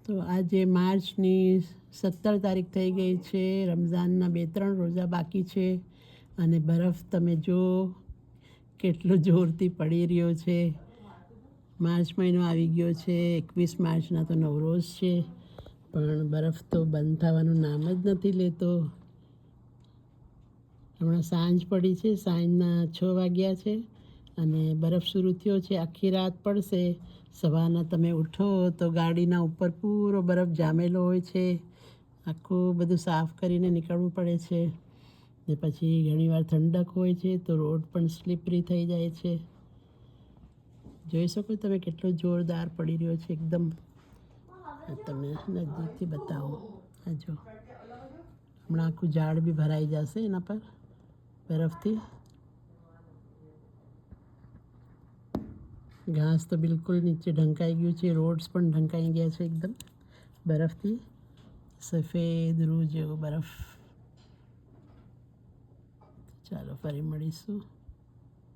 તો આજે માર્ચની 17 તારીખ થઈ ગઈ છે. રમઝાનના 2-3 રોઝા બાકી છે અને બરફ તમે જો કેટલો જોરથી પડી રહ્યો છે. માર્ચ મહિનો આવી ગયો છે. 21 માર્ચના તો નવરોઝ છે, પણ બરફ તો બંધ થવાનું નામ જ નથી લેતો. હમણાં સાંજ પડી છે, સાંજના 6 વાગ્યા છે અને બરફ શરૂ થયો છે. આખી રાત પડશે. સવારના તમે ઉઠો તો ગાડીના ઉપર પૂરો બરફ જામેલો હોય છે. આખું બધું સાફ કરીને નીકળવું પડે છે ને પછી ઘણીવાર ઠંડક હોય છે તો રોડ પણ સ્લીપરી થઈ જાય છે. જોઈ શકો તમે કેટલો જોરદાર પડી રહ્યો છે એકદમ. તમને નજીકથી બતાવો. આ જો હમણાં આખું ઝાડ બી ભરાઈ જશે એના પર બરફથી. ઘાસ તો બિલકુલ નીચે ઢંકાઈ ગયું છે. રોડ્સ પણ ઢંકાઈ ગયા છે એકદમ બરફથી. સફેદ રૂ જેવો બરફ. ચાલો ફરી મળીશું.